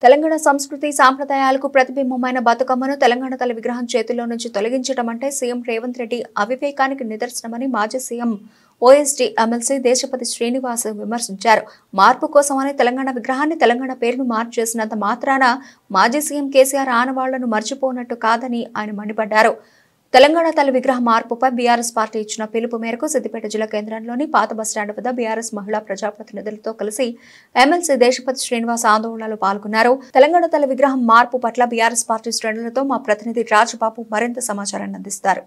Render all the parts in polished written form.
తెలంగాణ సంస్కృతి సాంప్రదాయాలకు ప్రతిబింబమైన బతుకమ్మను తెలంగాణ తల్లి విగ్రహం చేతుల్లో నుంచి తొలగించడం అంటే సీఎం రేవంత్ రెడ్డి అవివేకానికి నిదర్శనమని మాజీ CM OSD MLC Deshapati Srinivas విమర్శించారు. మార్పు కోసమని తెలంగాణ విగ్రహాన్ని తెలంగాణ పేరును మార్చేసినంత మాత్రాన మాజీ సీఎం కేసీఆర్ ఆనవాళ్లను మర్చిపోనట్టు కాదని ఆయన మండిపడ్డారు. తెలంగాణ తల్లి విగ్రహ మార్పుపై బీఆర్ఎస్ పార్టీ ఇచ్చిన పిలుపు మేరకు సిద్దిపేట జిల్లా కేంద్రంలోని పాత బస్టాండ్ వద్ద బీఆర్ఎస్ మహిళా ప్రజాప్రతినిధులతో కలిసి ఎమ్మెల్సీ దేశపతి శ్రీనివాస్ ఆందోళనలో పాల్గొన్నారు. తెలంగాణ తల్లి విగ్రహం మార్పు పట్ల బీఆర్ఎస్ పార్టీ శ్రేణులతో మా ప్రతినిధి రాజబాబు మరింత సమాచారాన్ని అందిస్తారు.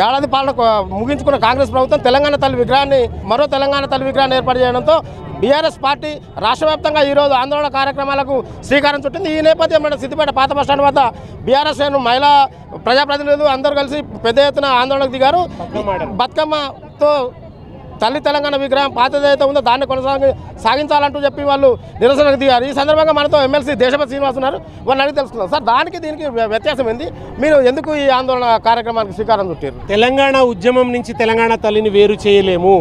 ఏడాది పాలన ముగించుకున్న కాంగ్రెస్ ప్రభుత్వం తెలంగాణ తల్లి విగ్రహాన్ని మరో తెలంగాణ తల్లి విగ్రహాన్ని ఏర్పాటు చేయడంతో బీఆర్ఎస్ పార్టీ రాష్ట్ర వ్యాప్తంగా ఈరోజు ఆందోళన కార్యక్రమాలకు శ్రీకారం చుట్టింది. ఈ నేపథ్యంలో సిద్దిపేట పాత బస్టాండ్ వద్ద బీఆర్ఎస్ మహిళా ప్రజాప్రతినిధులు అందరూ కలిసి పెద్ద ఎత్తున ఆందోళనకు దిగారు. బతుకమ్మతో తల్లి తెలంగాణ విగ్రహం పాతదైతే ఉందో దాన్ని సాగించాలంటూ చెప్పి వాళ్ళు నిరసనకు దిగారు. ఈ సందర్భంగా మనతో ఎమ్మెల్సీ దేశపతి శ్రీనివాస్ ఉన్నారు. వాళ్ళని అడిగి తెలుసుకున్నారు. సార్, దానికి దీనికి వ్యత్యాసం ఏంది? మీరు ఎందుకు ఈ ఆందోళన కార్యక్రమానికి శ్రీకారం చుట్టారు? తెలంగాణ ఉద్యమం నుంచి తెలంగాణ తల్లిని వేరు చేయలేము.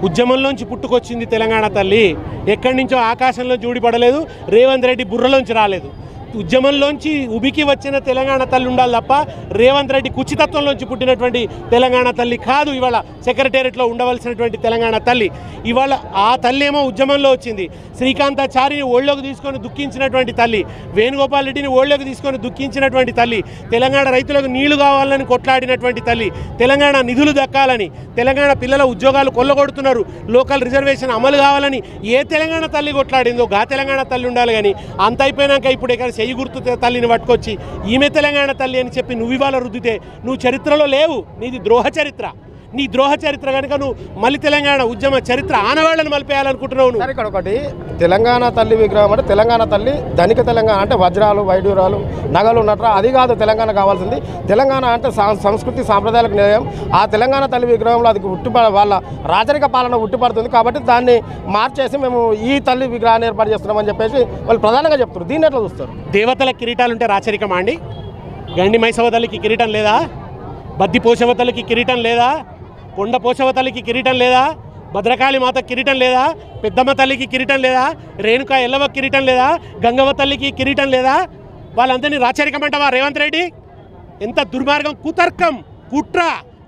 ఉద్యమంలోంచి పుట్టుకొచ్చింది తెలంగాణ తల్లి. ఎక్కడి నుంచో ఆకాశంలో జూడిపడలేదు, రేవంత్ రెడ్డి బుర్రలోంచి రాలేదు. ఉద్యమంలోంచి ఉబికి వచ్చిన తెలంగాణ తల్లి ఉండాలి తప్ప రేవంత్ రెడ్డి కుచితత్వంలోంచి పుట్టినటువంటి తెలంగాణ తల్లి కాదు. ఇవాళ సెక్రటేరియట్లో ఉండవలసినటువంటి తెలంగాణ తల్లి ఇవాళ ఆ తల్లి ఏమో ఉద్యమంలో వచ్చింది. శ్రీకాంతాచారిని ఓళ్ళలోకి తీసుకొని దుఃఖించినటువంటి తల్లి, వేణుగోపాల్ రెడ్డిని ఓళ్ళలోకి తీసుకొని దుఃఖించినటువంటి తల్లి, తెలంగాణ రైతులకు నీళ్లు కావాలని కొట్లాడినటువంటి తల్లి, తెలంగాణ నిధులు దక్కాలని, తెలంగాణ పిల్లల ఉద్యోగాలు కొల్లగొడుతున్నారు, లోకల్ రిజర్వేషన్ అమలు కావాలని ఏ తెలంగాణ తల్లి కొట్లాడిందో గా తెలంగాణ తల్లి ఉండాలి. కానీ అంత అయిపోయినాక ఇప్పుడు ఇక్కడ చెయ్యి గుర్తు తల్లిని పట్టుకొచ్చి ఈమె తెలంగాణ తల్లి అని చెప్పి నువ్వు ఇవాళ రుద్దితే నువ్వు చరిత్రలో లేవు. నీది ద్రోహ చరిత్ర. నీ ద్రోహ చరిత్ర కనుక నువ్వు మళ్ళీ తెలంగాణ ఉద్యమ చరిత్ర ఆనవాళ్లను మలిపేయాలనుకుంటున్నావు. ఇక్కడ ఒకటి తెలంగాణ తల్లి విగ్రహం అంటే తెలంగాణ తల్లి ధనిక తెలంగాణ అంటే వజ్రాలు వైడూరాలు నగలు ఉన్నట్టు అది కాదు తెలంగాణ కావాల్సింది. తెలంగాణ అంటే సంస్కృతి సాంప్రదాయాలకు నిలయం. ఆ తెలంగాణ తల్లి విగ్రహంలో అది వాళ్ళ రాజరిక పాలన ఉట్టిపడుతుంది. కాబట్టి దాన్ని మార్చేసి మేము ఈ తల్లి విగ్రహాన్ని ఏర్పాటు చేస్తున్నామని చెప్పేసి వాళ్ళు ప్రధానంగా చెప్తారు. దీన్ని ఎట్లా చూస్తారు? దేవతల కిరీటాలు ఉంటే రాచరికమా అండి? గండి మైసవ తల్లికి కిరీటం లేదా? బద్ది పోషవ తల్లికి కిరీటం లేదా? కొండ పోషవ తల్లికి కిరీటం లేదా? భద్రకాళి మాత కిరీటం లేదా? పెద్దమ్మ తల్లికి కిరీటం లేదా? రేణుకా ఎల్లవ కిరీటం లేదా? గంగవ్వ తల్లికి కిరీటం లేదా? వాళ్ళందరినీ రాచరికం అంటావా రేవంత్ రెడ్డి? ఎంత దుర్మార్గం, కుతర్కం, కుట్ర,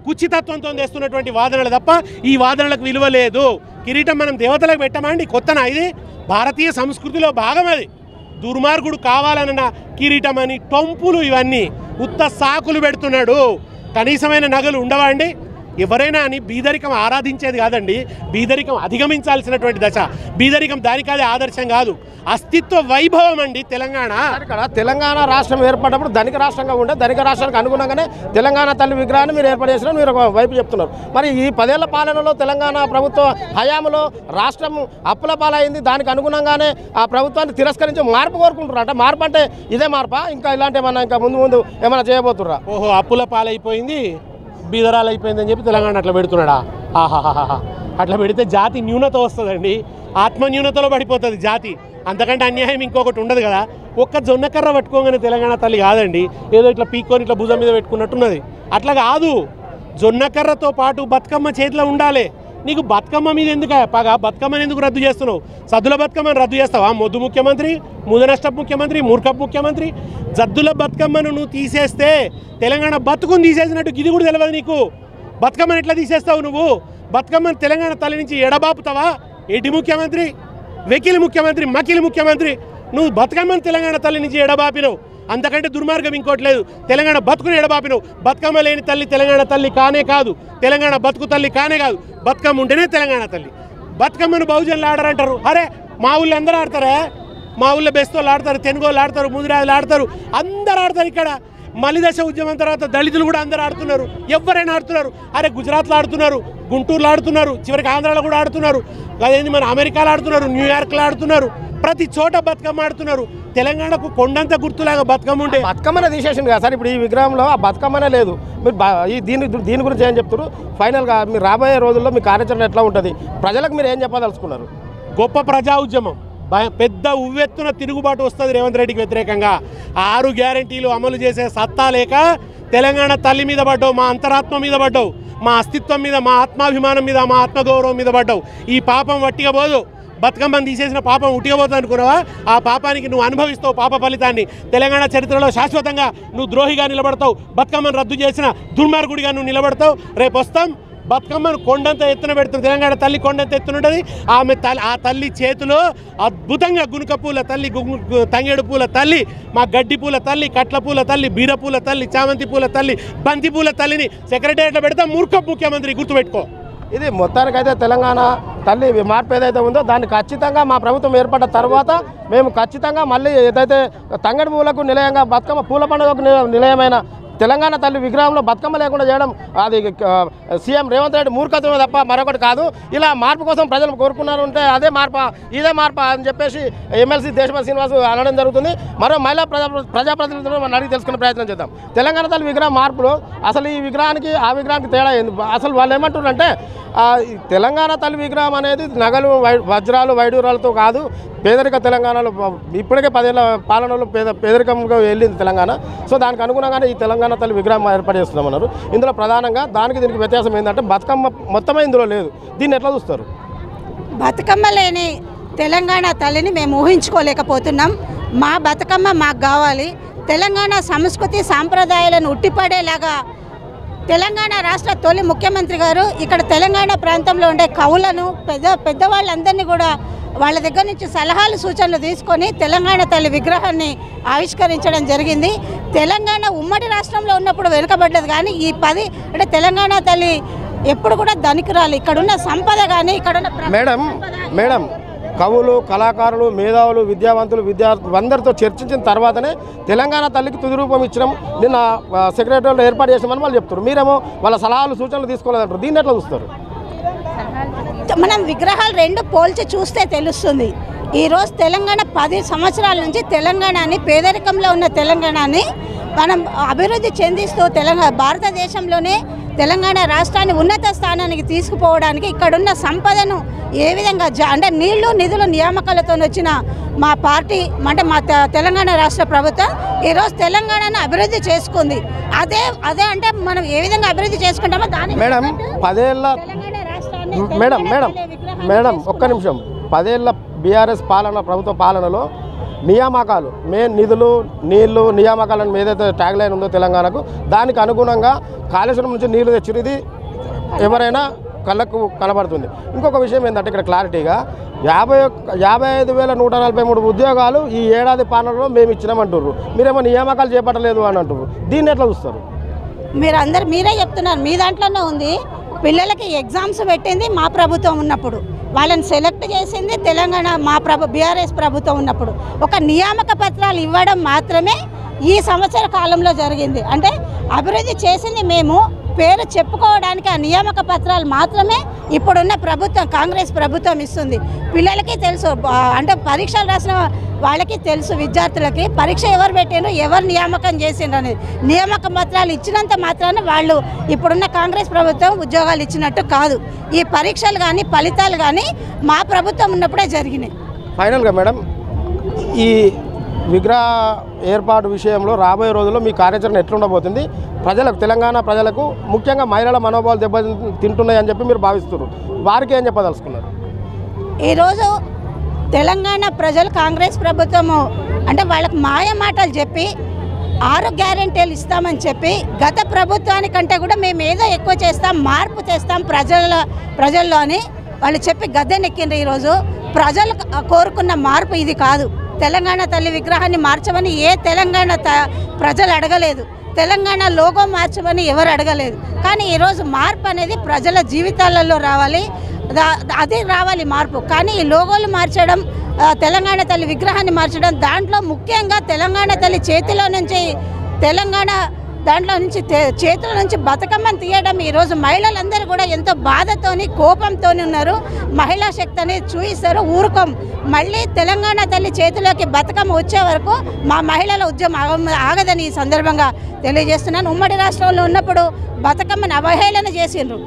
కుచితత్వంతో చేస్తున్నటువంటి వాదనలు తప్ప ఈ వాదనలకు విలువ లేదు. కిరీటం మనం దేవతలకు పెట్టమా అండి? కొత్తనా ఇది? భారతీయ సంస్కృతిలో భాగం అది. దుర్మార్గుడు కావాలన్న కిరీటం అని టొంపులు ఇవన్నీ ఉత్త సాకులు పెడుతున్నాడు. కనీసమైన నగలు ఉండవా అండి? ఎవరైనా అని బీదరికం ఆరాధించేది కాదండి, బీదరికం అధిగమించాల్సినటువంటి దశ. బీదరికం దానికదే ఆదర్శం కాదు, అస్తిత్వ వైభవం అండి తెలంగాణ. ఇక్కడ తెలంగాణ రాష్ట్రం ఏర్పడినప్పుడు ధనిక రాష్ట్రంగా ఉండే ధనిక రాష్ట్రానికి అనుగుణంగానే తెలంగాణ తల్లి విగ్రహాన్ని మీరు ఏర్పాటు చేసిన మీరు ఒక వైపు చెప్తున్నారు. మరి ఈ 10 ఏళ్ల పాలనలో తెలంగాణ ప్రభుత్వ హయాంలో రాష్ట్రం అప్పుల పాలైంది. దానికి అనుగుణంగానే ఆ ప్రభుత్వాన్ని తిరస్కరించి మార్పు కోరుకుంటున్నారు. అంటే మార్పు అంటే ఇదే మార్పా? ఇంకా ఇలాంటి ఏమన్నా ఇంకా ముందు ఏమైనా చేయబోతుర్రా? ఓహో, అప్పుల పాలైపోయింది, బీదరాలు అయిపోయిందని చెప్పి తెలంగాణ అట్లా పెడుతున్నాడా? ఆహాహాహా, అట్లా పెడితే జాతి న్యూనత వస్తుందండి. ఆత్మ న్యూనతలో పడిపోతుంది జాతి. అంతకంటే అన్యాయం ఇంకొకటి ఉండదు కదా. ఒక్క జొన్నకర్ర పట్టుకోగానే తెలంగాణ తల్లి కాదండి, ఏదో ఇట్లా పీక్కొని ఇట్లా భుజం మీద పెట్టుకున్నట్టున్నది. అట్లా కాదు, జొన్నకర్రతో పాటు బతుకమ్మ చేతిలో ఉండాలి. నీకు బతుకమ్మ మీద ఎందుకు పగా? బతుకమ్మని ఎందుకు రద్దు చేస్తున్నావు? సద్దుల బతుకమ్మని రద్దు చేస్తావా? మొద్దు ముఖ్యమంత్రి, ముదనష్టపు ముఖ్యమంత్రి, మూర్ఖపు ముఖ్యమంత్రి. జద్దుల బతుకమ్మను నువ్వు తీసేస్తే తెలంగాణ బతుకుని తీసేసినట్టు ఇది కూడా తెలియదు నీకు. బతుకమ్మని ఎట్లా తీసేస్తావు నువ్వు? బతుకమ్మని తెలంగాణ తల్లి నుంచి ఎడబాపుతావా? ఎడి ముఖ్యమంత్రి, వెకిలి ముఖ్యమంత్రి, మకిలి ముఖ్యమంత్రి. నువ్వు బతుకమ్మని తెలంగాణ తల్లి నుంచి ఎడబాపినవు. అంతకంటే దుర్మార్గం ఇంకోటి లేదు. తెలంగాణ బతుకుని ఎడబాపినవు. బతుకమ్మ లేని తల్లి తెలంగాణ తల్లి కానే కాదు, తెలంగాణ బతుకు తల్లి కానే కాదు. బతుకమ్మ ఉంటేనే తెలంగాణ తల్లి. బతుకమ్మను బహుజనులు ఆడరంటారు. అరే, మా ఊళ్ళో అందరూ ఆడతారా? మా ఊళ్ళో బెస్తోళ్ళు ఆడతారు, తెనుగోళ్ళు ఆడతారు, ముదిరాజులు ఆడతారు, అందరూ ఆడతారు. ఇక్కడ మలిదశ ఉద్యమం తర్వాత దళితులు కూడా అందరూ ఆడుతున్నారు, ఎవరైనా ఆడుతున్నారు. అరే, గుజరాత్లో ఆడుతున్నారు, గుంటూరులో ఆడుతున్నారు, చివరికి ఆంధ్రాలో కూడా ఆడుతున్నారు. అదేంది మన అమెరికాలో ఆడుతున్నారు, న్యూయార్క్లో ఆడుతున్నారు, ప్రతి చోట బతుకమ్మ ఆడుతున్నారు. తెలంగాణకు కొండంత గుర్తులాగా బతుకమ్మ ఉంటే బతుకమ్మనే తీసేసింది కదా సార్. ఇప్పుడు ఈ విగ్రహంలో ఆ బతుకమ్మనే లేదు. మీరు దీని గురించి ఏం చెప్తారు? ఫైనల్గా మీరు రాబోయే రోజుల్లో మీ కార్యాచరణ ఎట్లా ఉంటుంది? ప్రజలకు మీరు ఏం చెప్పదలుచుకున్నారు? గొప్ప ప్రజా ఉద్యమం పెద్ద ఉవ్వెత్తున తిరుగుబాటు వస్తుంది రేవంత్ రెడ్డికి వ్యతిరేకంగా. 6 గ్యారెంటీలు అమలు చేసే సత్తా లేక తెలంగాణ తల్లి మీద పడ్డావు, మా అంతరాత్మ మీద పడ్డావు, మా అస్తిత్వం మీద, మా ఆత్మాభిమానం మీద, మా ఆత్మగౌరవం మీద పడ్డావు. ఈ పాపం వట్టిగా పోదు. బతుకమ్మని తీసేసిన పాపం ఉట్టిగబోతుంది అనుకున్నావా? ఆ పాపానికి నువ్వు అనుభవిస్తావు పాప ఫలితాన్ని. తెలంగాణ చరిత్రలో శాశ్వతంగా నువ్వు ద్రోహిగా నిలబడతావు. బతుకమ్మను రద్దు చేసిన దుర్మార్గుడిగా నువ్వు నిలబడతావు. రేపు వస్తాం, బతుకమ్మను కొండంత ఎత్తున పెడుతుంది. తెలంగాణ తల్లి కొండంత ఎత్తున ఉంటుంది. ఆ తల్లి చేతిలో అద్భుతంగా గునుక పూల తల్లి, తంగేడు పూల తల్లి, మా గడ్డి పూల తల్లి, కట్ల పూల తల్లి, బీర పూల తల్లి, చామంతి పూల తల్లి, బంతి పూల తల్లిని సెక్రటేరియట్లో పెడతాం. మూర్ఖ ముఖ్యమంత్రి గుర్తుపెట్టుకో. ఇది మొత్తానికైతే తెలంగాణ తల్లి మార్పు ఏదైతే ఉందో దాన్ని ఖచ్చితంగా మా ప్రభుత్వం ఏర్పడ్డ తర్వాత మేము ఖచ్చితంగా మళ్ళీ ఏదైతే తంగడి పూలకు నిలయంగా బతుకమ్మ పూల పండుగకు నిలయమైన తెలంగాణ తల్లి విగ్రహంలో బతుకమ్మ లేకుండా చేయడం అది సీఎం రేవంత్ రెడ్డి మూర్ఖత్వమే తప్ప మరొకటి కాదు. ఇలా మార్పు కోసం ప్రజలు కోరుకున్నారు ఉంటే అదే మార్పా ఇదే మార్పా అని చెప్పేసి ఎమ్మెల్సీ దేశపతి శ్రీనివాస్ అనడం జరుగుతుంది. మరో మహిళా ప్రజాప్రతినిధులను మనం అడిగి తెలుసుకునే ప్రయత్నం చేద్దాం. తెలంగాణ తల్లి విగ్రహం మార్పులో అసలు ఈ విగ్రహానికి ఆ విగ్రహానికి తేడా ఏంది? అసలు వాళ్ళు ఏమంటున్నారంటే తెలంగాణ తల్లి విగ్రహం అనేది నగలు వజ్రాలు వైడూరాలతో కాదు, పేదరిక తెలంగాణలో ఇప్పటికే 10 ఏళ్ల పాలనలో పేదరికంగా వెళ్ళింది తెలంగాణ. సో దానికి అనుగుణంగానే ఈ తెలంగాణ తల్లి విగ్రహం ఏర్పాటు చేస్తున్నామన్నారు. ఇందులో ప్రధానంగా దీనికి వ్యత్యాసం ఏంటంటే బతుకమ్మ మొత్తమే ఇందులో లేదు. దీన్ని ఎట్లా చూస్తారు? బతుకమ్మ లేని తెలంగాణ తల్లిని మేము ఊహించుకోలేకపోతున్నాం. మా బతుకమ్మ మాకు కావాలి. తెలంగాణ సంస్కృతి సాంప్రదాయాలను ఉట్టిపడేలాగా తెలంగాణ రాష్ట్ర తొలి ముఖ్యమంత్రి గారు ఇక్కడ తెలంగాణ ప్రాంతంలో ఉండే కవులను పెద్దవాళ్ళందరినీ కూడా వాళ్ళ దగ్గర నుంచి సలహాలు సూచనలు తీసుకొని తెలంగాణ తల్లి విగ్రహాన్ని ఆవిష్కరించడం జరిగింది. తెలంగాణ ఉమ్మడి రాష్ట్రంలో ఉన్నప్పుడు వెనుకబడ్డది, కానీ ఈ 10 అంటే తెలంగాణ తల్లి ఎప్పుడు కూడా ధనికురాలు. ఇక్కడున్న సంపద కానీ ఇక్కడున్న మేడం కవులు, కళాకారులు, మేధావులు, విద్యావంతులు, అందరితో చర్చించిన తర్వాతనే తెలంగాణ తల్లికి తుది రూపం ఇచ్చినాం. నిన్న సెక్రటరీలో ఏర్పాటు చేసామని వాళ్ళు చెప్తారు. మీరేమో వాళ్ళ సలహాలు సూచనలు తీసుకోలేదంటారు. దీన్ని ఎట్లా చూస్తారు? మనం విగ్రహాలు 2 పోల్చి చూస్తే తెలుస్తుంది. ఈరోజు తెలంగాణ 10 సంవత్సరాల నుంచి తెలంగాణని, పేదరికంలో ఉన్న తెలంగాణని మనం అభివృద్ధి చెందిస్తూ భారతదేశంలోనే తెలంగాణ రాష్ట్రాన్ని ఉన్నత స్థానానికి తీసుకుపోవడానికి ఇక్కడున్న సంపదను ఏ విధంగా అంటే నీళ్లు నిధులు నియామకాలతో వచ్చిన మా పార్టీ అంటే మా తెలంగాణ రాష్ట్ర ప్రభుత్వం ఈరోజు తెలంగాణను అభివృద్ధి చేసుకుంది. అదే అంటే మనం ఏ విధంగా అభివృద్ధి చేసుకుంటామో దాని మేడం 10 ఏళ్ళ మేడం ఒక్క నిమిషం 10 ఏళ్ళ బీఆర్ఎస్ ప్రభుత్వ పాలనలో నియామకాలు నిధులు నీళ్లు నియామకాలను ఏదైతే ట్యాగ్ లైన్ ఉందో తెలంగాణకు దానికి అనుగుణంగా కాళేశ్వరం నుంచి నీళ్లు తెచ్చారు. ఇది ఎవరైనా కళ్ళకు కనబడుతుంది. ఇంకొక విషయం ఏంటంటే ఇక్కడ క్లారిటీగా 55,143 ఉద్యోగాలు ఈ ఏడాది పాలనలో మేము ఇచ్చినామంటారు. మీరేమో నియామకాలు చేపట్టలేదు అని అంటారు. దీన్ని ఎట్లా చూస్తారు? మీరే చెప్తున్నారు. మీ దాంట్లోనే ఉంది. పిల్లలకి ఎగ్జామ్స్ పెట్టింది మా ప్రభుత్వం ఉన్నప్పుడు, వాళ్ళని సెలెక్ట్ చేసింది తెలంగాణ బీఆర్ఎస్ ప్రభుత్వం ఉన్నప్పుడు. ఒక నియామక పత్రాలు ఇవ్వడం మాత్రమే ఈ సంవత్సర కాలంలో జరిగింది. అంటే అభివృద్ధి చేసింది మేము, పేరు చెప్పుకోవడానికి ఆ నియామక పత్రాలు మాత్రమే ఇప్పుడున్న ప్రభుత్వం కాంగ్రెస్ ప్రభుత్వం ఇస్తుంది. పిల్లలకి తెలుసు, అంటే పరీక్షలు రాసిన వాళ్ళకి తెలుసు, విద్యార్థులకి పరీక్ష ఎవరు పెట్టిండ్రు, ఎవరు నియామకం చేసిండ్రు అనేది. నియామక పత్రాలు ఇచ్చినంత మాత్రాన వాళ్ళు ఇప్పుడున్న కాంగ్రెస్ ప్రభుత్వం ఉద్యోగాలు ఇచ్చినట్టు కాదు. ఈ పరీక్షలు కానీ ఫలితాలు కానీ మా ప్రభుత్వం ఉన్నప్పుడే జరిగినాయి. ఫైనల్గా మేడం, ఈ విగ్రహ ఏర్పాటు విషయంలో రాబోయే రోజుల్లో మీ కార్యాచరణ ఎట్లుండబోతుంది? ప్రజలకు, తెలంగాణ ప్రజలకు ముఖ్యంగా మహిళల మనోభావాలు దెబ్బతింటున్నాయని చెప్పి మీరు భావిస్తున్నారు. వారికి ఏం చెప్పదలుచుకున్నారు? ఈరోజు తెలంగాణ ప్రజలు కాంగ్రెస్ ప్రభుత్వము అంటే వాళ్ళకి మాయ మాటలు చెప్పి 6 గ్యారెంటీలు ఇస్తామని చెప్పి గత ప్రభుత్వానికంటే కూడా మేము ఏదో ఎక్కువ చేస్తాం, మార్పు చేస్తాం ప్రజల్లో అని వాళ్ళు చెప్పి గద్దెనెక్కిండ్రు. ఈరోజు ప్రజలు కోరుకున్న మార్పు ఇది కాదు. తెలంగాణ తల్లి విగ్రహాన్ని మార్చమని ఏ తెలంగాణ ప్రజలు అడగలేదు. తెలంగాణ లోగో మార్చమని ఎవరు అడగలేదు. కానీ ఈరోజు మార్పు అనేది ప్రజల జీవితాలలో రావాలి, అది రావాలి మార్పు. కానీ ఈ లోగోలు మార్చడం, తెలంగాణ తల్లి విగ్రహాన్ని మార్చడం, దాంట్లో ముఖ్యంగా తెలంగాణ తల్లి చేతిలో నుంచి చేతుల నుంచి బతుకమ్మని తీయడం ఈరోజు మహిళలందరూ కూడా ఎంతో బాధతోని కోపంతో ఉన్నారు. మహిళా శక్తి అనేది చూయిస్తారు, ఊరుకోం. మళ్ళీ తెలంగాణ తల్లి చేతిలోకి బతుకమ్మ వచ్చే వరకు మా మహిళల ఉద్యమం ఆగదని ఈ సందర్భంగా తెలియజేస్తున్నాను. ఉమ్మడి రాష్ట్రంలో ఉన్నప్పుడు బతుకమ్మను అవహేళన చేసిండ్రు.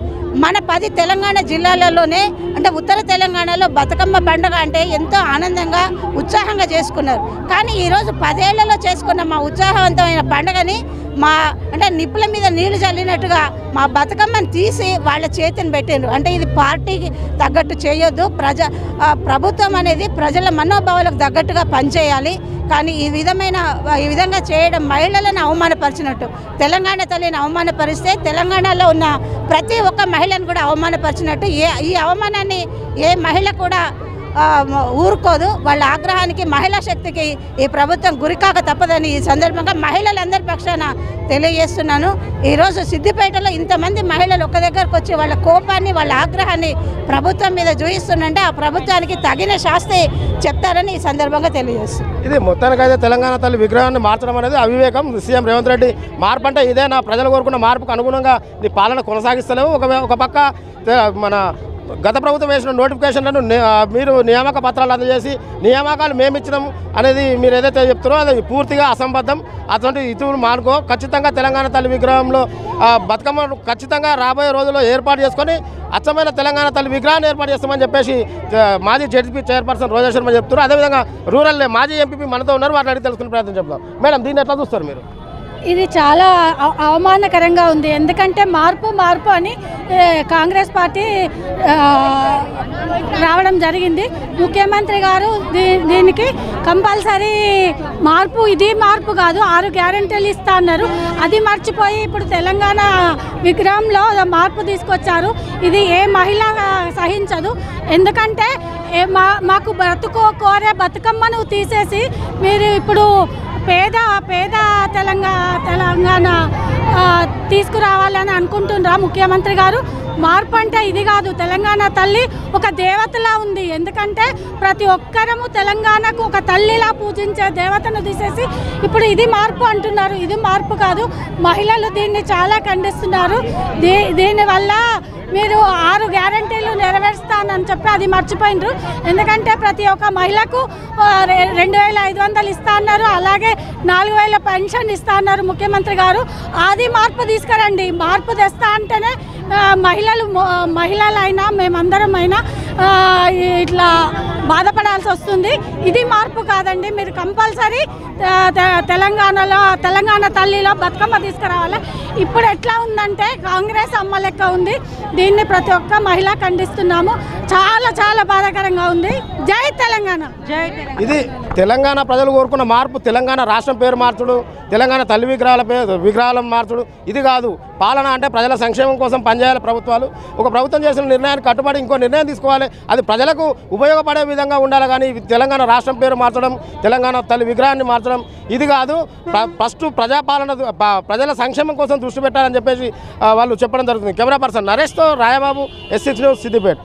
మన 10 తెలంగాణ జిల్లాలలోనే అంటే ఉత్తర తెలంగాణలో బతుకమ్మ పండుగ అంటే ఎంతో ఆనందంగా ఉత్సాహంగా చేసుకున్నారు. కానీ ఈరోజు 10 ఏళ్లలో చేసుకున్న మా ఉత్సాహవంతమైన పండుగని మా అంటే నిప్పుల మీద నీళ్లు చల్లినట్టుగా మా బతుకమ్మని తీసి వాళ్ళ చేతిని పెట్టిండ్రు. అంటే ఇది పార్టీకి తగ్గట్టు చేయొద్దు, ప్రభుత్వం అనేది ప్రజల మనోభావాలకు తగ్గట్టుగా పనిచేయాలి. కానీ ఈ విధంగా చేయడం మహిళలను అవమానపరిచినట్టు. తెలంగాణ తల్లిని అవమానపరిస్తే తెలంగాణలో ఉన్న ప్రతి ఒక్క మహిళను కూడా అవమానపరిచినట్టు. ఈ అవమానాన్ని ఏ మహిళ కూడా ఊరుకోదు. వాళ్ళ ఆగ్రహానికి, మహిళా శక్తికి ఈ ప్రభుత్వం గురికాక తప్పదని ఈ సందర్భంగా మహిళలందరి పక్షాన తెలియజేస్తున్నాను. ఈరోజు సిద్దిపేటలో ఇంతమంది మహిళలు ఒక దగ్గరకు వచ్చి వాళ్ళ కోపాన్ని, వాళ్ళ ఆగ్రహాన్ని ప్రభుత్వం మీద చూపిస్తుందంటే ఆ ప్రభుత్వానికి తగిన శాస్తి చెప్తారని ఈ సందర్భంగా తెలియజేస్తున్నాను. ఇది మొత్తానికైతే తెలంగాణ తల్లి విగ్రహాన్ని మార్చడం అనేది అవివేకం. సీఎం రేవంత్ రెడ్డి మార్పు అంటే ఇదే, నా ప్రజలు కోరుకున్న మార్పుకు అనుగుణంగా నీ పాలన కొనసాగిస్తలేవు. ఒక పక్క మన గత ప్రభుత్వం వేసిన నోటిఫికేషన్లను మీరు నియామక పత్రాలు అందజేసి నియామకాలు మేమిచ్చినాం అనేది మీరు ఏదైతే చెప్తారో అది పూర్తిగా అసంబద్ధం. అటువంటి ఇతువులు మానుకో. ఖచ్చితంగా తెలంగాణ తల్లి విగ్రహంలో బతుకమ్మను ఖచ్చితంగా రాబోయే రోజుల్లో ఏర్పాటు చేసుకొని అచ్చమైన తెలంగాణ తల్లి విగ్రహాన్ని ఏర్పాటు చేస్తామని చెప్పేసి మాజీ జడ్పీ చైర్పర్సన్ రోజా శర్మ చెప్తున్నారు. అదేవిధంగా రూరల్ మాజీ ఎంపీ మనతో ఉన్నారు, వారిని అడిగి తెలుసుకునే ప్రయత్నం చెప్తాం. మేడం, దీన్ని ఎట్లా చూస్తారు మీరు? ఇది చాలా అవమానకరంగా ఉంది. ఎందుకంటే మార్పు అని కాంగ్రెస్ పార్టీ రావడం జరిగింది. ముఖ్యమంత్రి గారు దీనికి కంపల్సరీ మార్పు, ఇది మార్పు కాదు, 6 గ్యారెంటీలు ఇస్తా అన్నారు. అది మర్చిపోయి ఇప్పుడు తెలంగాణ విగ్రహంలో మార్పు తీసుకొచ్చారు. ఇది ఏ మహిళ సహించదు. ఎందుకంటే మాకు కోరే బతుకమ్మను తీసేసి మీరు ఇప్పుడు పేద తెలంగాణ తీసుకురావాలని అనుకుంటున్నారా ముఖ్యమంత్రి గారు? మార్పు అంటే ఇది కాదు. తెలంగాణ తల్లి ఒక దేవతలా ఉంది. ఎందుకంటే ప్రతి ఒక్కరము తెలంగాణకు ఒక తల్లిలా పూజించే దేవతను తీసేసి ఇప్పుడు ఇది మార్పు అంటున్నారు. ఇది మార్పు కాదు. మహిళలు దీన్ని చాలా ఖండిస్తున్నారు. దీనివల్ల మీరు 6 గ్యారెంటీలు నెరవేరుస్తానని చెప్పి అది మర్చిపోయినరు. ఎందుకంటే ప్రతి ఒక్క మహిళకు 2500 ఇస్తా అన్నారు. అలాగే 4000 పెన్షన్ ఇస్తా అన్నారు ముఖ్యమంత్రి గారు. అది మార్పు తీసుకురండి. మార్పు తెస్తా అంటేనే మహిళలైనా మేమందరమైనా ఇట్లా బాధపడాల్సి వస్తుంది. ఇది మార్పు కాదండి. మీరు కంపల్సరీ తెలంగాణ తల్లిలో బతుకమ్మ తీసుకురావాలి. ఇప్పుడు ఎట్లా ఉందంటే కాంగ్రెస్ అమ్మ లెక్క ఉంది. దీన్ని ప్రతి ఒక్క మహిళ ఖండిస్తున్నాము. చాలా చాలా బాధాకరంగా ఉంది. జై తెలంగాణ, జై తెలంగాణ. ఇది తెలంగాణ ప్రజలు కోరుకున్న మార్పు. తెలంగాణ రాష్ట్రం పేరు మార్చుడు, తెలంగాణ తల్లి విగ్రహాలను మార్చుడు ఇది కాదు. పాలన అంటే ప్రజల సంక్షేమం కోసం పనిచేయాలి ప్రభుత్వాలు. ఒక ప్రభుత్వం చేసిన నిర్ణయానికి కట్టుబడి ఇంకో నిర్ణయం తీసుకోవాలి. అది ప్రజలకు ఉపయోగపడే విధంగా ఉండాలి. కానీ తెలంగాణ రాష్ట్రం పేరు మార్చడం, తెలంగాణ తల్లి విగ్రహాన్ని మార్చడం ఇది కాదు. ఫస్ట్ ప్రజాపాలన, ప్రజల సంక్షేమం కోసం దృష్టి పెట్టాలని చెప్పేసి వాళ్ళు చెప్పడం జరుగుతుంది. కెమెరా పర్సన్ నరేష్తో రాయబాబు, S6 న్యూస్, సిద్దిపేట.